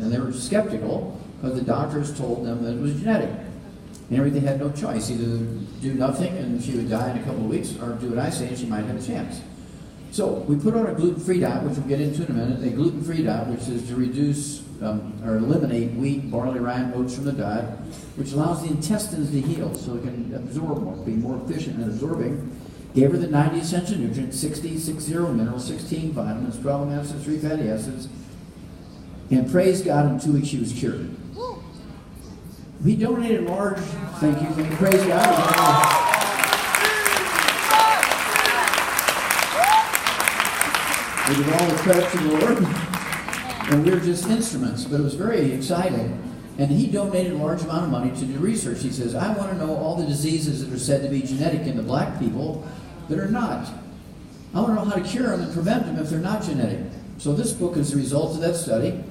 And they were skeptical because the doctors told them that it was genetic. And they had no choice, either do nothing and she would die in a couple of weeks, or do what I say and she might have a chance. So we put on a gluten-free diet, which we'll get into in a minute, a gluten-free diet, which is to reduce or eliminate wheat, barley, rye, and oats from the diet, which allows the intestines to heal so it can absorb more, be more efficient in absorbing. Gave her the 90 essential nutrients, 60 minerals, 16 vitamins, 12 amino acids, 3 fatty acids, and praise God, in 2 weeks she was cured. We donated a large, thank you, praise God. We give all the credit to the Lord, and we're just instruments, but it was very exciting. And he donated a large amount of money to do research. He says, I want to know all the diseases that are said to be genetic in the black people that are not. I want to know how to cure them and prevent them if they're not genetic. So this book is the result of that study.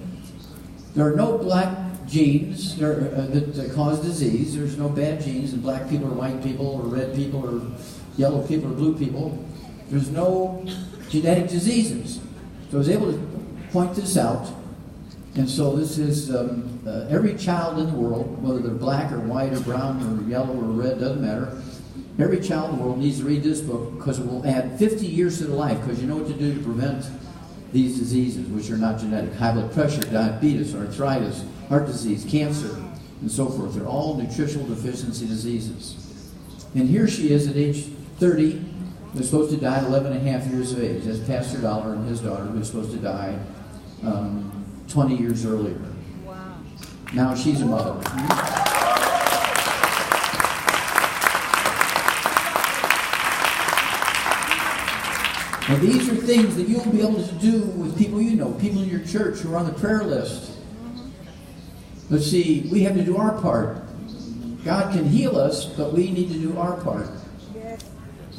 There are no black genes that cause disease. There's no bad genes in black people or white people or red people or yellow people or blue people. There's no genetic diseases. So I was able to point this out. And so this is every child in the world, whether they're black or white or brown or yellow or red, doesn't matter. Every child in the world needs to read this book because it will add 50 years to their life, because you know what to do to prevent these diseases, which are not genetic. High blood pressure, diabetes, arthritis, heart disease, cancer, and so forth. They're all nutritional deficiency diseases. And here she is at age 30. They're supposed to die at 11 and a half years of age. That's Pastor Dollar and his daughter, who was supposed to die 20 years earlier. Wow. Now she's a mother. Now these are things that you'll be able to do with people you know, people in your church who are on the prayer list. But see, we have to do our part. God can heal us, but we need to do our part.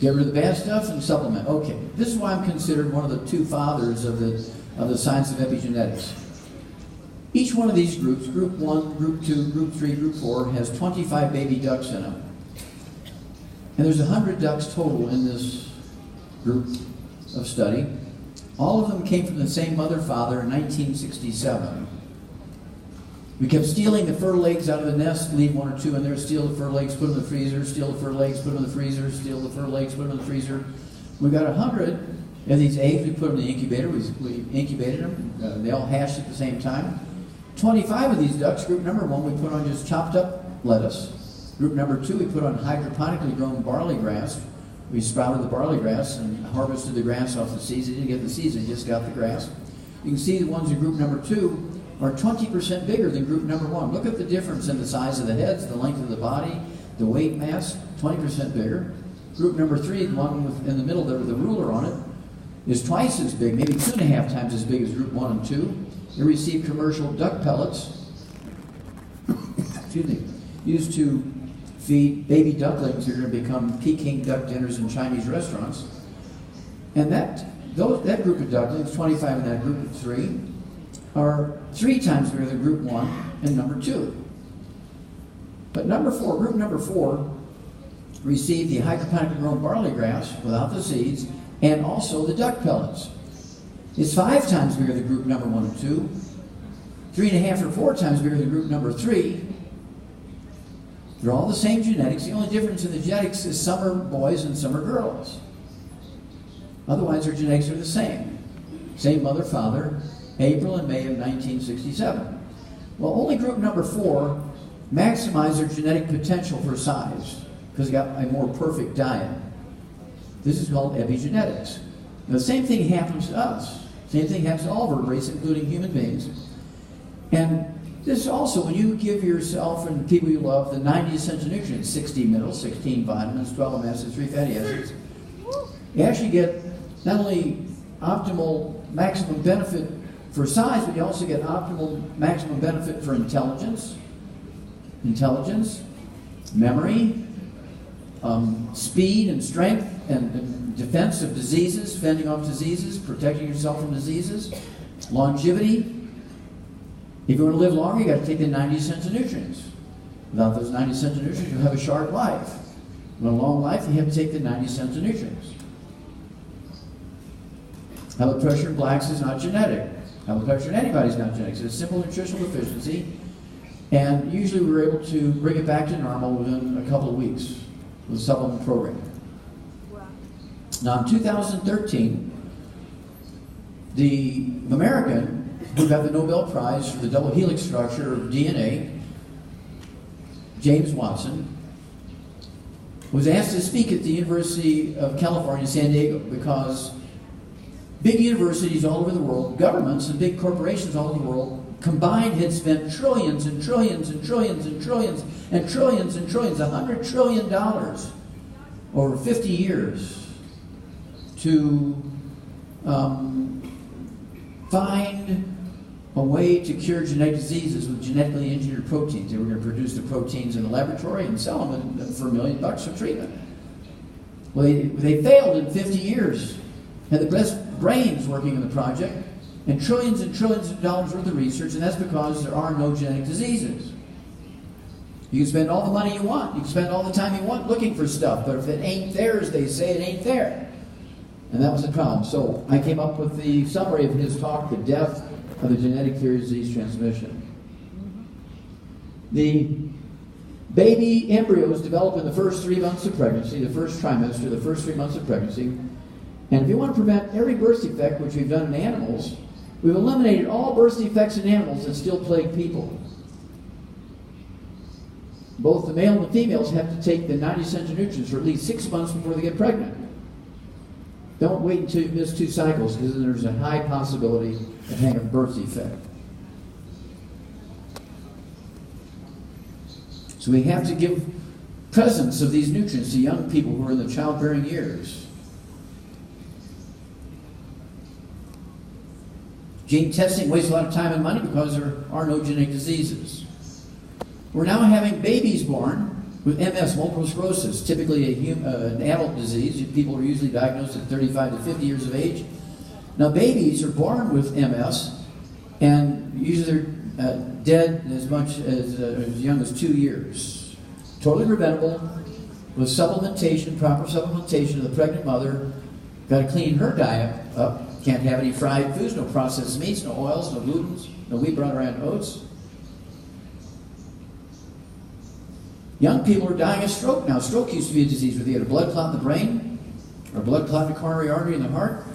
Get rid of the bad stuff and supplement. Okay, this is why I'm considered one of the two fathers of the science of epigenetics. Each one of these groups, group 1, group 2, group 3, group 4, has 25 baby ducks in them. And there's 100 ducks total in this group of study. All of them came from the same mother-father in 1967. We kept stealing the fertile eggs out of the nest, leave 1 or 2 in there, steal the fertile eggs, put them in the freezer, steal the fertile eggs, put them in the freezer, steal the fertile eggs, put them in the freezer. We got 100 of these eggs, we put them in the incubator, we incubated them, they all hatched at the same time. 25 of these ducks, group number 1, we put on just chopped up lettuce. Group number 2, we put on hydroponically grown barley grass. We sprouted the barley grass and harvested the grass off the seeds. They didn't get the seeds, they just got the grass. You can see the ones in group number 2 are 20% bigger than group number 1. Look at the difference in the size of the heads, the length of the body, the weight mass, 20% bigger. Group number 3, the one in the middle there with the ruler on it, is twice as big, maybe 2.5 times as big as group 1 and 2. They receive commercial duck pellets, excuse me, used to feed baby ducklings who are going to become Peking duck dinners in Chinese restaurants. And that group of ducklings, 25 in that group of 3, are 3 times bigger than group 1 and number 2. But group number 4, received the hydroponically grown barley grass without the seeds and also the duck pellets. It's 5 times bigger than group number 1 and 2, 3.5 or 4 times bigger than group number 3. They're all the same genetics. The only difference in the genetics is some are boys and some are girls. Otherwise, their genetics are the same. Same mother, father, April and May of 1967. Well, only group number 4 maximized their genetic potential for size because they got a more perfect diet. This is called epigenetics. Now, the same thing happens to us. Same thing happens to all vertebrates, including human beings. And this also, when you give yourself and the people you love the 90 essential nutrients, 60 minerals, 16 vitamins, 12 amino acids, 3 fatty acids, you actually get not only optimal maximum benefit for size, but you also get optimal maximum benefit for intelligence, memory, speed and strength and defense of diseases, fending off diseases, protecting yourself from diseases, longevity. If you want to live longer, you got to take the 90 essential nutrients. Without those 90 essential nutrients, you'll have a short life. In a long life, you have to take the 90 essential nutrients. High blood pressure in blacks is not genetic. High blood pressure and anybody's not genetics. It's a simple nutritional deficiency. And usually we were able to bring it back to normal within a couple of weeks with a supplement program. Wow. Now in 2013, the American who got the Nobel Prize for the double helix structure of DNA, James Watson, was asked to speak at the University of California, San Diego, because big universities all over the world, governments and big corporations all over the world, combined had spent trillions and trillions and trillions and trillions and trillions and trillions, $100 trillion over 50 years to find a way to cure genetic diseases with genetically engineered proteins. They were going to produce the proteins in the laboratory and sell them for $1 million for treatment. Well, they failed in 50 years. Had the best brains working on the project, and trillions of dollars worth of research, and that's because there are no genetic diseases. You can spend all the money you want, you can spend all the time you want looking for stuff, but if it ain't there, as they say, it ain't there. And that was the problem. So I came up with the summary of his talk, The Death of the Genetic Theory of Disease Transmission. The baby embryos develop in the first 3 months of pregnancy, the first trimester, the first 3 months of pregnancy. And if you want to prevent every birth defect, which we've done in animals, we've eliminated all birth defects in animals that still plague people. Both the male and the females have to take the 90 essential nutrients for at least 6 months before they get pregnant. Don't wait until you miss 2 cycles, because then there's a high possibility of having a birth defect. So we have to give presence of these nutrients to young people who are in the childbearing years. Gene testing wastes a lot of time and money because there are no genetic diseases. We're now having babies born with MS, multiple sclerosis, typically an adult disease. People are usually diagnosed at 35 to 50 years of age. Now babies are born with MS, and usually they're dead as much as young as 2 years. Totally preventable with supplementation, proper supplementation of the pregnant mother. Got to clean her diet up. Can't have any fried foods, no processed meats, no oils, no glutens, no wheat, brown, and oats. Young people are dying of stroke now. Stroke used to be a disease where they had a blood clot in the brain or blood clot in the coronary artery in the heart,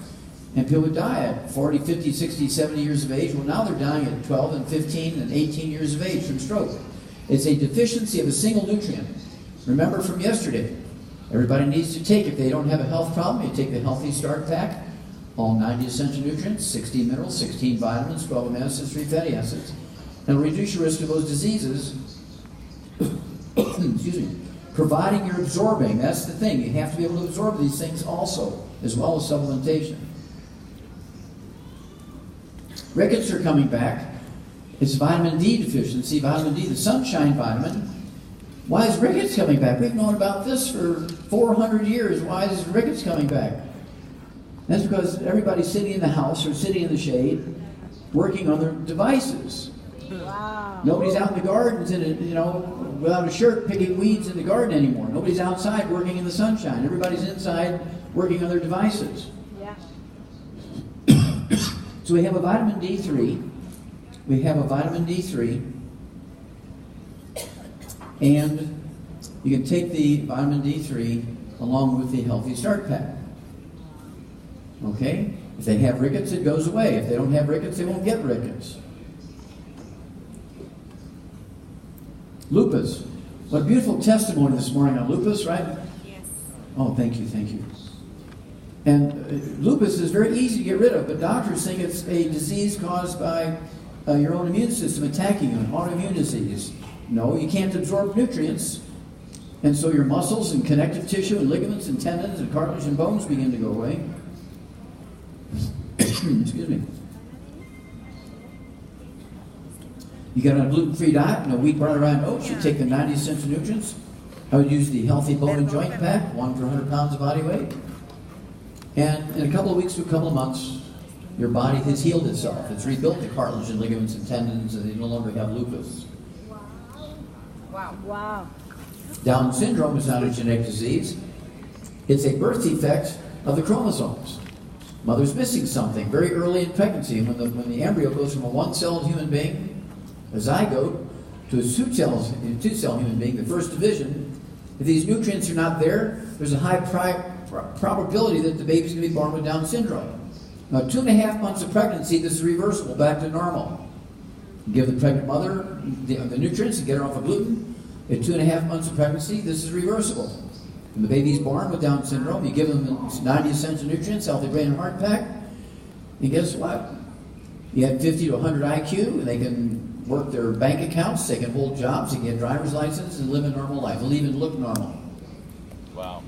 and people would die at 40, 50, 60, 70 years of age. Well, now they're dying at 12 and 15 and 18 years of age from stroke. It's a deficiency of a single nutrient. Remember from yesterday, everybody needs to take, if they don't have a health problem, you take the Healthy Start Pack, all 90 essential nutrients, 16 minerals, 16 vitamins, 12 amino acids, 3 fatty acids. And it'll reduce your risk of those diseases. Excuse me. Providing you're absorbing, that's the thing. You have to be able to absorb these things also, as well as supplementation. Rickets are coming back. It's vitamin D deficiency, vitamin D, the sunshine vitamin. Why is rickets coming back? We've known about this for 400 years. Why is rickets coming back? That's because everybody's sitting in the house or sitting in the shade, working on their devices. Wow. Nobody's out in the gardens without a shirt picking weeds in the garden anymore. Nobody's outside working in the sunshine. Everybody's inside working on their devices. Yeah. So we have a vitamin D3. We have a vitamin D3. And you can take the vitamin D3 along with the Healthy Start Pack. Okay? If they have rickets, it goes away. If they don't have rickets, they won't get rickets. Lupus. What a beautiful testimony this morning on lupus, right? Yes. Oh, thank you, thank you. And lupus is very easy to get rid of, but doctors think it's a disease caused by your own immune system attacking you, an autoimmune disease. No, you can't absorb nutrients, and so your muscles and connective tissue and ligaments and tendons and cartilage and bones begin to go away. Excuse me. You got on a gluten-free diet, no wheat, barley, rye, and oats. You take the 90 essential nutrients. I would use the Healthy Bone and Joint Pack, 1 for 100 pounds of body weight. And in a couple of weeks to a couple of months, your body has healed itself. It's rebuilt the cartilage and ligaments and tendons, and you no longer have lupus. Wow. Wow. Down syndrome is not a genetic disease. It's a birth defect of the chromosomes. Mother's missing something very early in pregnancy. When the embryo goes from a one-celled human being, a zygote, to a two-cell human being, the first division, if these nutrients are not there, there's a high probability that the baby's going to be born with Down syndrome. Now, 2.5 months of pregnancy, this is reversible back to normal. You give the pregnant mother the nutrients and get her off of gluten. At 2.5 months of pregnancy, this is reversible. When the baby's born with Down syndrome, you give them the 90 essential nutrients, healthy brain and heart pack, and guess what? You have 50 to 100 IQ, and they can work their bank accounts, they can hold jobs, they can get a driver's license, and live a normal life. They'll even look normal. Wow.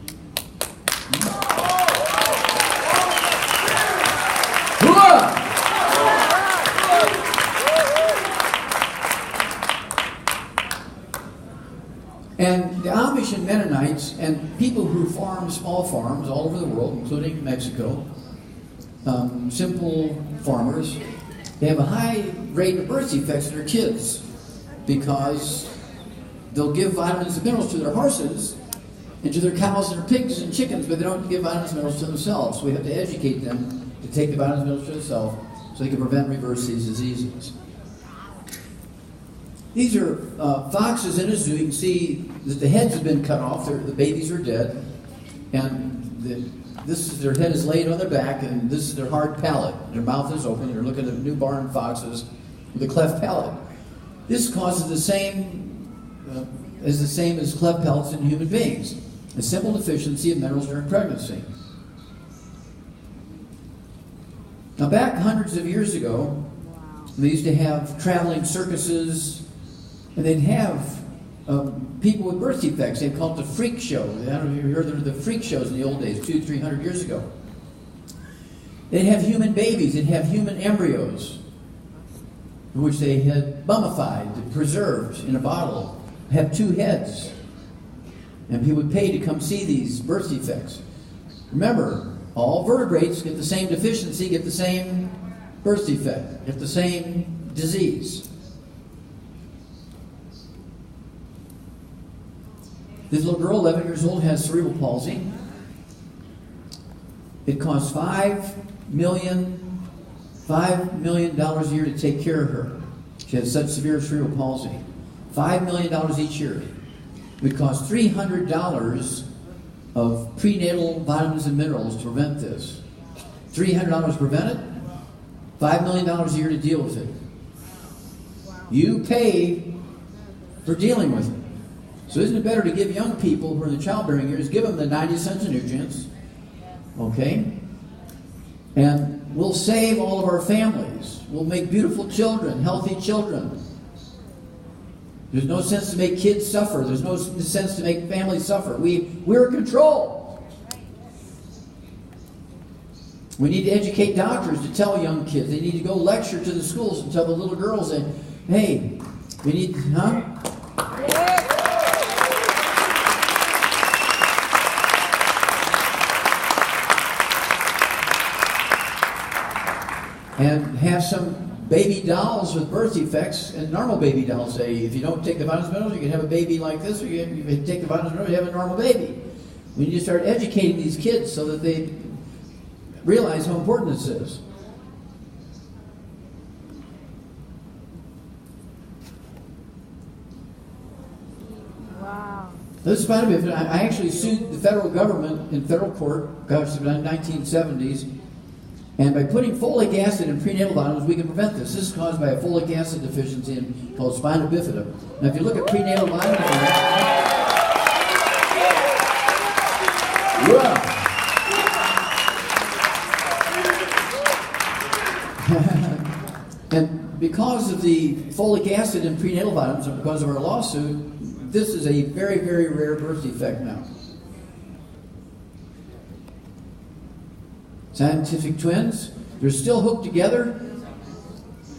And the Amish and Mennonites and people who farm small farms all over the world, including Mexico, simple farmers, they have a high rate of birth defects in their kids because they'll give vitamins and minerals to their horses and to their cows and their pigs and chickens, but they don't give vitamins and minerals to themselves. So we have to educate them to take the vitamins and minerals to themselves so they can prevent and reverse these diseases. These are foxes in a zoo. You can see that the heads have been cut off. The babies are dead. And their head is laid on their back, and this is their hard palate. Their mouth is open. You're looking at newborn foxes with a cleft palate. This causes the same as cleft palates in human beings. A simple deficiency of minerals during pregnancy. Now, back hundreds of years ago, they used to have traveling circuses, and they'd have people with birth defects. They'd call it the freak show. I don't know if you heard of the freak shows in the old days, 200-300 years ago. They'd have human babies. They'd have human embryos, which they had mummified, preserved in a bottle, have 2 heads. And people would pay to come see these birth defects. Remember, all vertebrates get the same deficiency, get the same birth defect, get the same disease. This little girl, 11 years old, has cerebral palsy. It costs $5 million a year to take care of her. She has such severe cerebral palsy. $5 million each year. It would cost $300 of prenatal vitamins and minerals to prevent this. $300 to prevent it, $5 million a year to deal with it. You pay for dealing with it. So isn't it better to give young people who are in the childbearing years, give them the 90 cents of nutrients, okay? And we'll save all of our families. We'll make beautiful children, healthy children. There's no sense to make kids suffer. There's no sense to make families suffer. We're in control. We need to educate doctors to tell young kids. They need to go lecture to the schools and tell the little girls that, hey, we need, and have some baby dolls with birth defects and normal baby dolls. Say, if you don't take the vitamins and minerals, you can have a baby like this, or you take the vitamins and minerals, you have a normal baby. We need to start educating these kids so that they realize how important this is. Wow. This is part of it. I actually sued the federal government in federal court, gosh, in the 1970s. And by putting folic acid in prenatal vitamins, we can prevent this. This is caused by a folic acid deficiency called spina bifida. Now, if you look at prenatal vitamins, and because of the folic acid in prenatal vitamins, and because of our lawsuit, this is a very, very rare birth defect now. Scientific twins, they're still hooked together,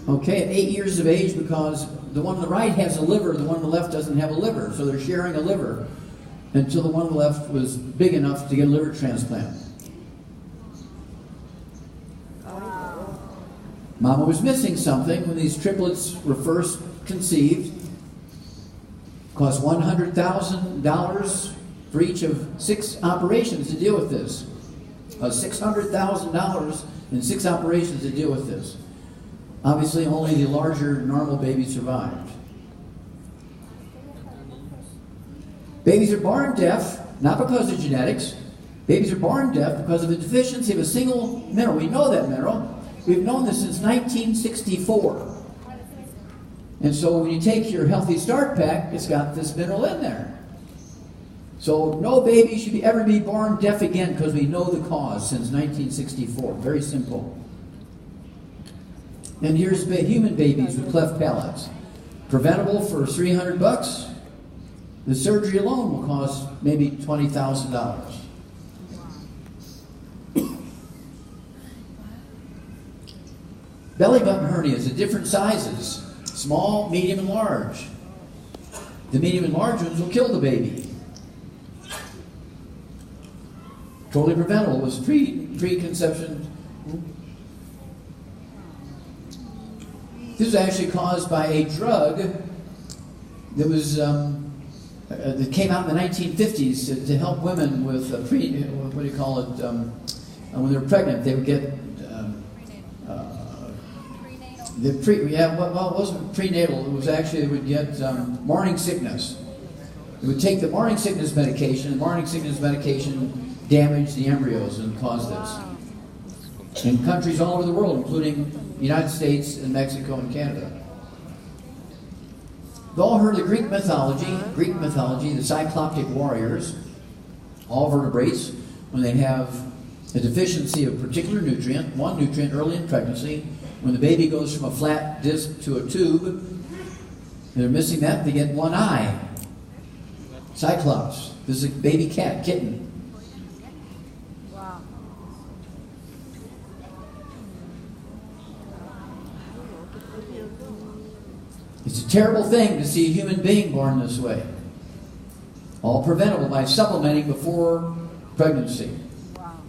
okay, at 8 years of age, because the one on the right has a liver, the one on the left doesn't have a liver, so they're sharing a liver until the one on the left was big enough to get a liver transplant. Mama was missing something when these triplets were first conceived. Cost $100,000 for each of 6 operations to deal with this. $600,000 in 6 operations to deal with this. Obviously, only the larger, normal babies survived. Babies are born deaf, not because of genetics. Babies are born deaf because of a deficiency of a single mineral. We know that mineral. We've known this since 1964. And so when you take your Healthy Start Pack, it's got this mineral in there. So no baby should ever be born deaf again because we know the cause since 1964. Very simple. And here's human babies with cleft palates. Preventable for $300. The surgery alone will cost maybe $20,000. Belly button hernias at different sizes. Small, medium, and large. The medium and large ones will kill the baby. Totally preventable. It was pre-conception. This was actually caused by a drug that was that came out in the 1950s to help women with when they were pregnant. They would get it wasn't prenatal. It was actually they would get morning sickness. They would take the morning sickness medication. The morning sickness medication damaged the embryos and caused this. In countries all over the world, including the United States and Mexico and Canada. You've all heard of Greek mythology, the cycloptic warriors, all vertebrates, when they have a deficiency of a particular nutrient, one nutrient early in pregnancy, when the baby goes from a flat disc to a tube, and they're missing that, they get one eye. Cyclops. This is a baby kitten. Wow. It's a terrible thing to see a human being born this way. All preventable by supplementing before pregnancy. Wow.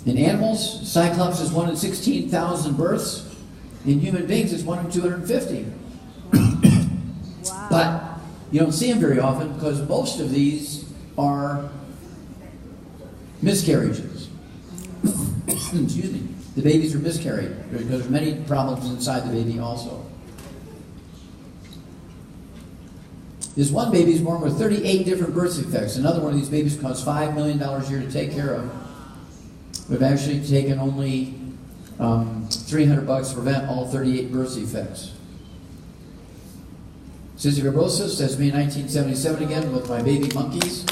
In animals, Cyclops is 1 in 16,000 births. In human beings, it's 1 in 250. Wow. But you don't see them very often because most of these are miscarriages. Excuse me. The babies are miscarried because there's many problems inside the baby also. This one baby is born with 38 different birth defects. Another one of these babies costs $5 million a year to take care of. We've actually taken only $300 to prevent all 38 birth defects. Cystic fibrosis, that's me in 1977 again with my baby monkeys.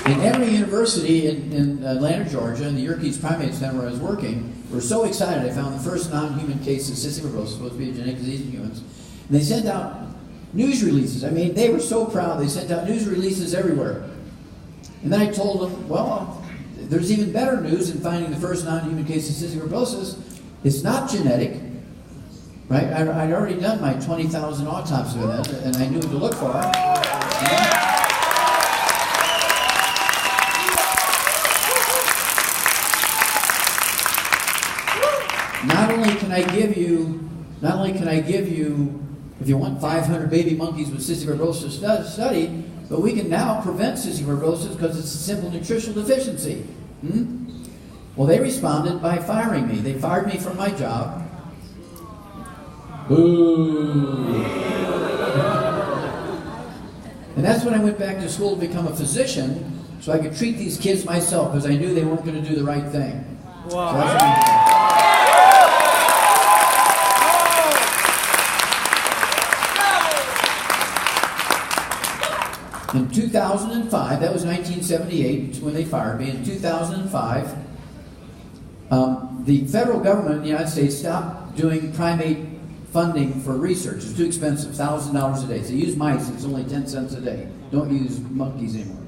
In Emory University in Atlanta, Georgia, in the Yerkes Primate Center where I was working, we're so excited I found the first non-human case of cystic fibrosis, supposed to be a genetic disease in humans. And they sent out news releases. I mean, they were so proud. They sent out news releases everywhere. And then I told them, well, there's even better news in finding the first non-human case of cystic fibrosis. It's not genetic, right? I'd already done my 20,000 autopsy of that, and I knew what to look for. Not only can I give you, if you want 500 baby monkeys with cystic fibrosis study, but we can now prevent cystic fibrosis because it's a simple nutritional deficiency. Well, they responded by firing me. They fired me from my job. Boo! And that's when I went back to school to become a physician so I could treat these kids myself because I knew they weren't going to do the right thing. Wow. So that's what I did. In 2005, that was 1978 when they fired me. In 2005, the federal government in the United States stopped doing primate funding for research. It's too expensive, $1,000 a day. So use mice, it's only 10 cents a day. Don't use monkeys anymore.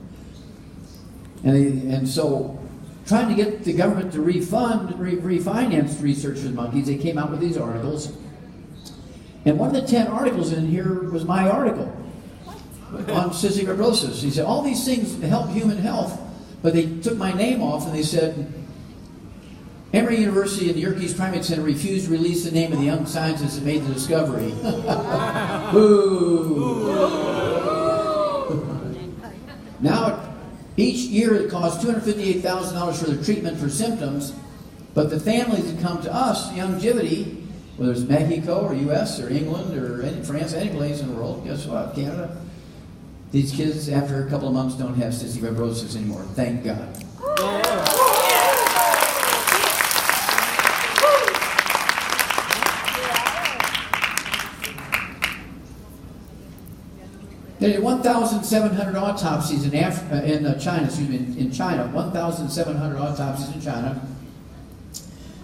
And so, trying to get the government to refinance research with monkeys, they came out with these articles. And one of the 10 articles in here was my article on cystic fibrosis. He said, all these things help human health, but they took my name off and they said, Emory University and the Yerkes Primate Center refused to release the name of the young scientist that made the discovery. Boo! Now, each year it costs $258,000 for the treatment for symptoms, but the families that come to us, youngevity, whether it's Mexico or U.S. or England or France, any place in the world, guess what, Canada, these kids after a couple of months don't have cystic fibrosis anymore. Thank God. There are 1,700 autopsies in China, in China, 1,700 autopsies in China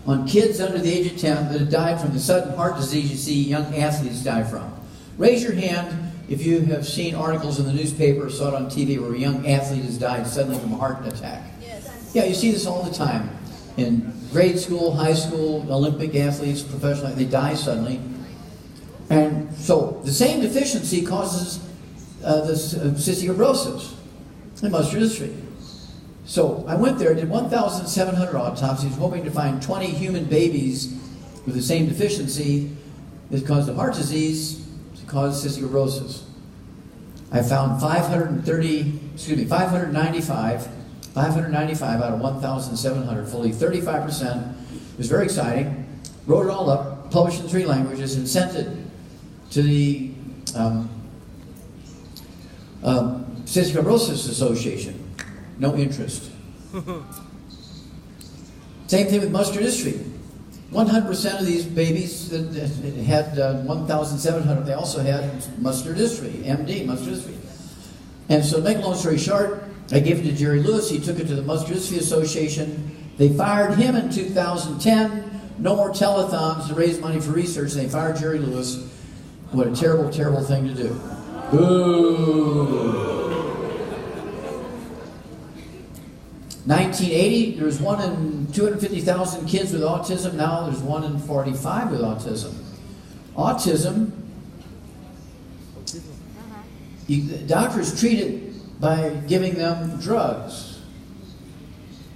on kids under the age of 10 that have died from the sudden heart disease you see young athletes die from. Raise your hand if you have seen articles in the newspaper or saw it on TV where a young athlete has died suddenly from a heart attack. Yes. Yeah, you see this all the time. In grade school, high school, Olympic athletes, professional, they die suddenly. And so the same deficiency causes this cystic fibrosis and muscular dystrophy. So I went there, did 1,700 autopsies, hoping to find 20 human babies with the same deficiency that caused the heart disease to cause cystic fibrosis. I found 595 out of 1,700, fully 35%. It was very exciting. Wrote it all up, published in 3 languages, and sent it to the Cystic Fibrosis Association. No interest. Same thing with muscular dystrophy. 100% of these babies that had 1,700, they also had muscular dystrophy, MD, muscular dystrophy. And so to make a long story short, I gave it to Jerry Lewis. He took it to the Muscular Dystrophy Association. They fired him in 2010. No more telethons to raise money for research. They fired Jerry Lewis. What a terrible, terrible thing to do. Boo! 1980, there was 1 in 250,000 kids with autism. Now there's 1 in 45 with autism. Autism, doctors treat it by giving them drugs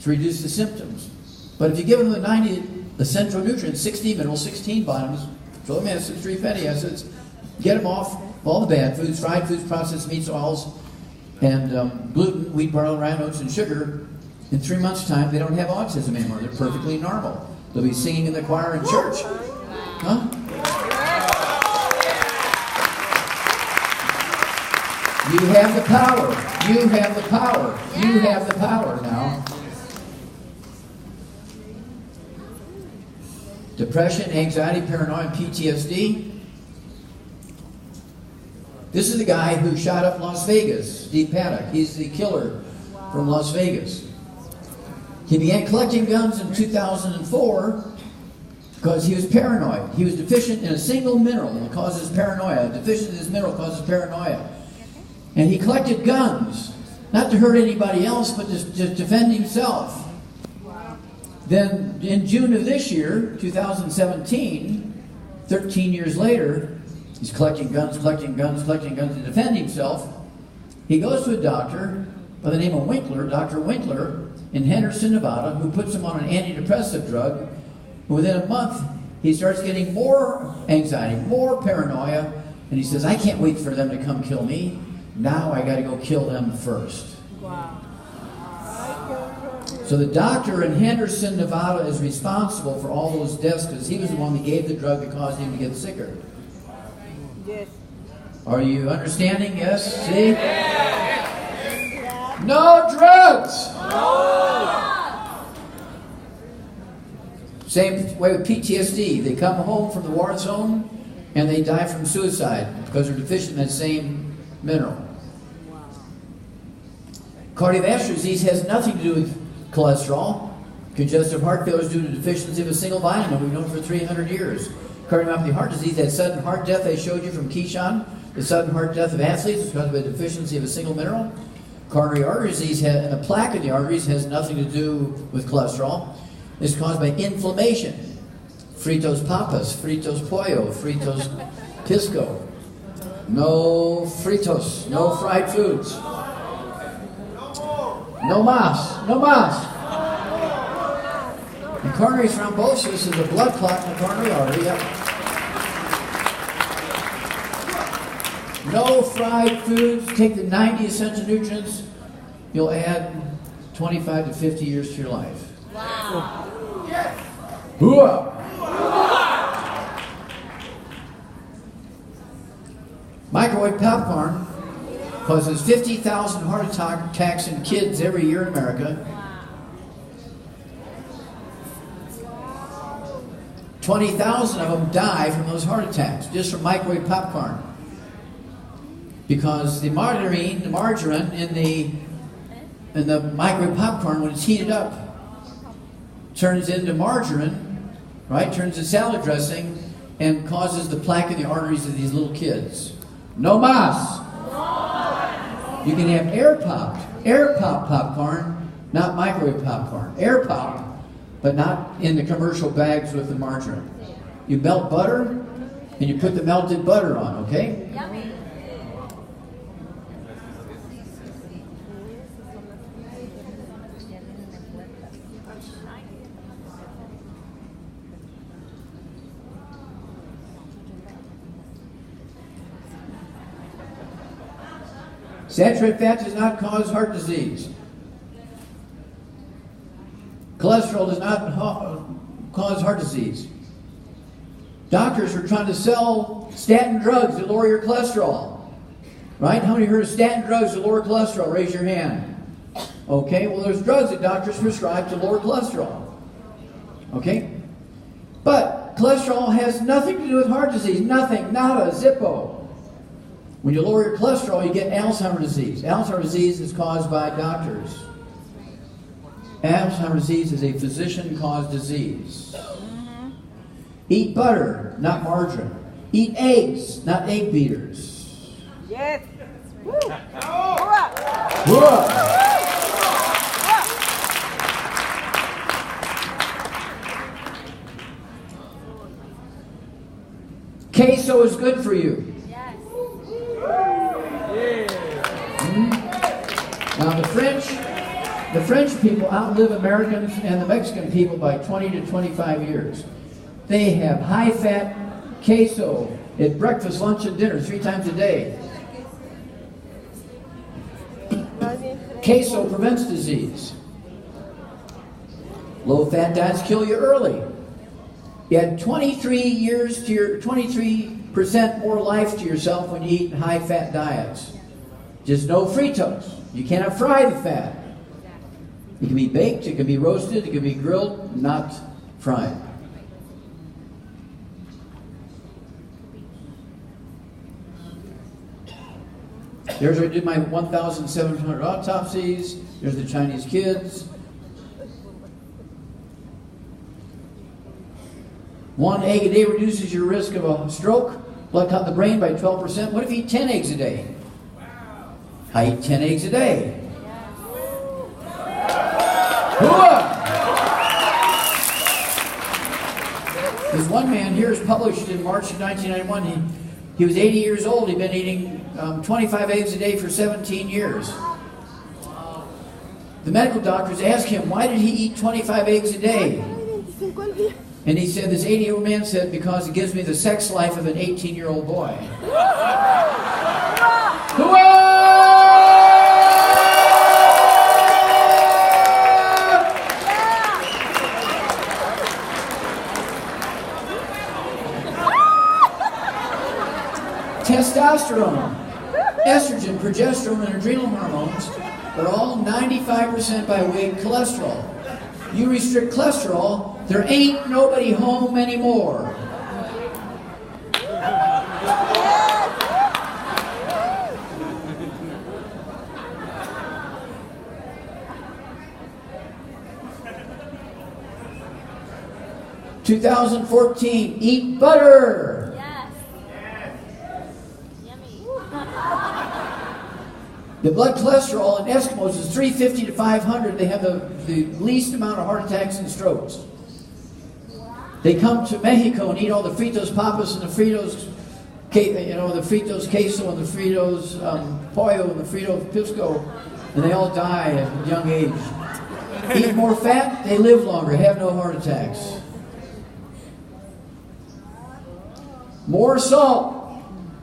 to reduce the symptoms. But if you give them the 90 essential nutrients, 16 minerals, 16 vitamins, 12 amino acids, 3 fatty acids, get them off all the bad foods, fried foods, processed meats, oils, and gluten, wheat, barley, rye, oats, and sugar. In 3 months' time, they don't have autism anymore. They're perfectly normal. They'll be singing in the choir in church. Huh? You have the power. You have the power. You have the power now. Depression, anxiety, paranoia, PTSD. This is the guy who shot up Las Vegas, Steve Paddock. He's the killer from Las Vegas. He began collecting guns in 2004 because he was paranoid. He was deficient in a single mineral that causes paranoia. Deficient in this mineral causes paranoia. And he collected guns, not to hurt anybody else, but to defend himself. Then in June of this year, 2017, 13 years later, he's collecting guns to defend himself. He goes to a doctor by the name of Winkler, Dr. Winkler, in Henderson, Nevada, who puts him on an antidepressant drug. Within a month, he starts getting more anxiety, more paranoia, and he says, I can't wait for them to come kill me. Now I got to go kill them first. Wow. So the doctor in Henderson, Nevada is responsible for all those deaths because he was the one that gave the drug that caused him to get sicker. Yes. Are you understanding? Yes? See? No drugs! Same way with PTSD. They come home from the war zone and they die from suicide because they're deficient in that same mineral. Cardiovascular disease has nothing to do with cholesterol. Congestive heart failure is due to deficiency of a single vitamin. We've known for 300 years. Cardiomyopathy heart disease, that sudden heart death I showed you from Keyshawn, the sudden heart death of athletes is because of a deficiency of a single mineral. Coronary artery disease and a plaque in the arteries has nothing to do with cholesterol. It's caused by inflammation. Fritos papas, fritos pollo, fritos pisco. No fritos, no fried foods. No mas, no mas. Coronary thrombosis is a blood clot in the coronary artery. Yep. No fried foods. Take the 90 essential nutrients. You'll add 25 to 50 years to your life. Wow. Hooah! Microwave popcorn causes 50,000 heart attacks in kids every year in America. 20,000 of them die from those heart attacks just from microwave popcorn. Because the margarine in the microwave popcorn, when it's heated up, turns into margarine, right? Turns to salad dressing and causes the plaque in the arteries of these little kids. No mas. You can have air pop popcorn, not microwave popcorn. Air pop, but not in the commercial bags with the margarine. You melt butter and you put the melted butter on, okay? Yummy. Saturated fat does not cause heart disease. Cholesterol does not cause heart disease. Doctors are trying to sell statin drugs to lower your cholesterol. Right? How many heard of statin drugs to lower cholesterol? Raise your hand. Okay, well there's drugs that doctors prescribe to lower cholesterol. Okay? But cholesterol has nothing to do with heart disease. Nothing. Nada. Zippo. When you lower your cholesterol, you get Alzheimer's disease. Alzheimer's disease is caused by doctors. Alzheimer's disease is a physician-caused disease. Eat butter, not margarine. Eat eggs, not egg beaters. Yes. Woo. Whoa. Queso is good for you. Now the French people outlive Americans and the Mexican people by 20 to 25 years. They have high-fat queso at breakfast, lunch, and dinner 3 times a day. Queso prevents disease. Low-fat diets kill you early. You had 23% more life to yourself when you eat high-fat diets. Just no fritos. You cannot fry the fat. It can be baked, it can be roasted, it can be grilled, not fried. There's where I did my 1,700 autopsies. There's the Chinese kids. 1 egg a day reduces your risk of a stroke, blood clot in the brain by 12%. What if you eat 10 eggs a day? I eat 10 eggs a day. There's one man here is published in March of 1991. He was 80 years old. He'd been eating 25 eggs a day for 17 years. The medical doctors asked him, why did he eat 25 eggs a day? And he said, this 80-year-old man said, because it gives me the sex life of an 18-year-old boy. Testosterone, estrogen, progesterone, and adrenal hormones are all 95% by weight cholesterol. You restrict cholesterol, there ain't nobody home anymore. – 2014, eat butter. The blood cholesterol in Eskimos is 350 to 500. They have the least amount of heart attacks and strokes. They come to Mexico and eat all the Fritos Papas and the Fritos, the Fritos Queso and the Fritos Pollo and the Fritos Pisco, and they all die at a young age. Eat more fat, they live longer, have no heart attacks. More salt.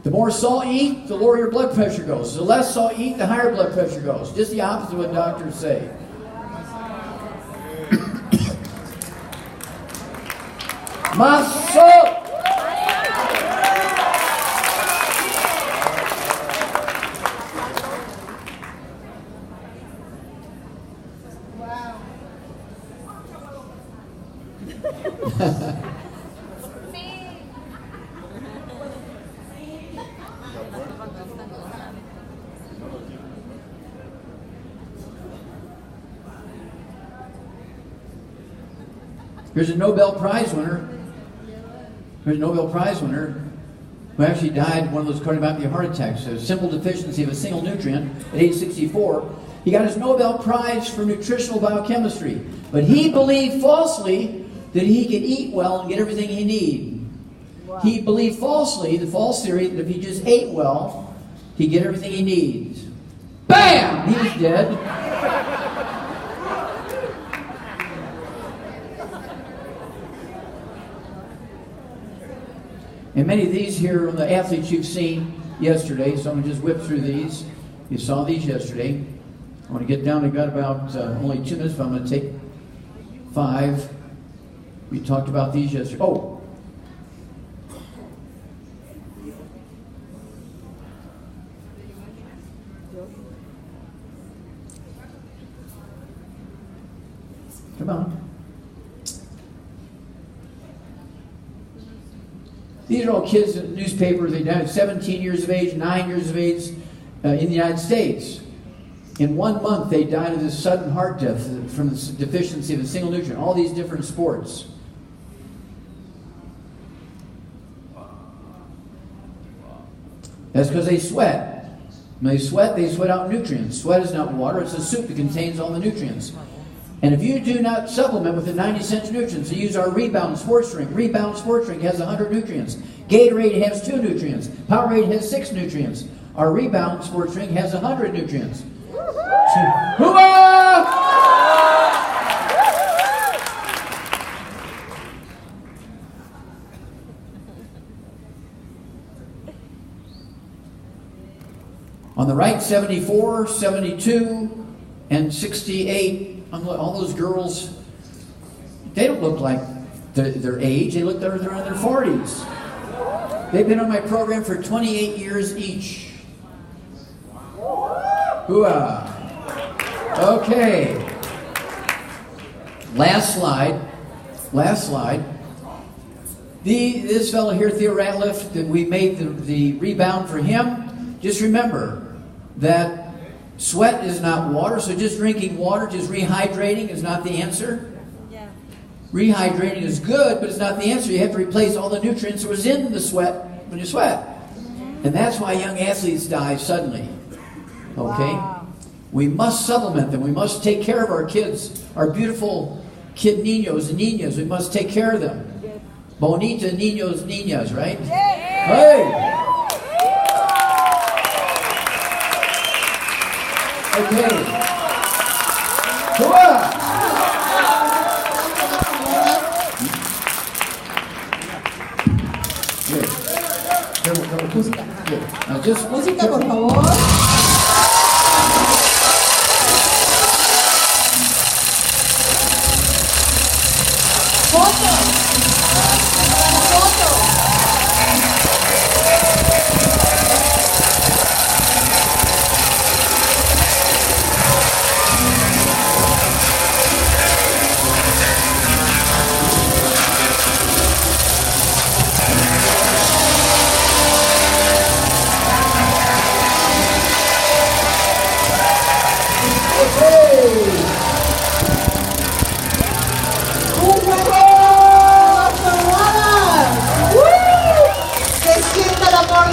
The more salt you eat, the lower your blood pressure goes. The less salt you eat, the higher blood pressure goes. Just the opposite of what doctors say. Más salt. Here's a Nobel Prize winner. Here's a Nobel Prize winner who actually died of one of those cardiomyopathy heart attacks, a simple deficiency of a single nutrient at age 64. He got his Nobel Prize for nutritional biochemistry, but he believed falsely that he could eat well and get everything he needed. Wow. He believed falsely, the false theory, that if he just ate well, he'd get everything he needs. Bam! He was dead. And many of these here are the athletes you've seen yesterday, so I'm going to just whip through these. You saw these yesterday. I want to get down. I've got about only 2 minutes, but I'm going to take 5. We talked about these yesterday. Oh! Come on. These are all kids in the newspaper. They died at 17 years of age, 9 years of age in the United States. In 1 month, they died of this sudden heart death from the deficiency of a single nutrient. All these different sports. That's because they sweat. When they sweat out nutrients. Sweat is not water. It's a soup that contains all the nutrients. And if you do not supplement with the 90 essential nutrients, you use our Rebound sports drink. Rebound sports drink has 100 nutrients. Gatorade has 2 nutrients. Powerade has 6 nutrients. Our Rebound sports drink has 100 nutrients. Hooah! On the right, 74, 72, and 68. All those girls, they don't look like their age. They look like they're in their 40s. They've been on my program for 28 years each. Hooah! Okay. Last slide. This fellow here, Theo Ratliff, that we made the Rebound for him. Just remember that sweat is not water, so just drinking water, just rehydrating is not the answer. Yeah. Rehydrating is good, but it's not the answer. You have to replace all the nutrients that was in the sweat when you sweat. Mm-hmm. And that's why young athletes die suddenly. Okay? Wow. We must supplement them. We must take care of our kids, our beautiful kid niños and niñas. We must take care of them. Yes. Bonita niños, niñas, right? Yes. Hey! Okay. Hurrah! Good. Música. Good. Now just Música, por favor.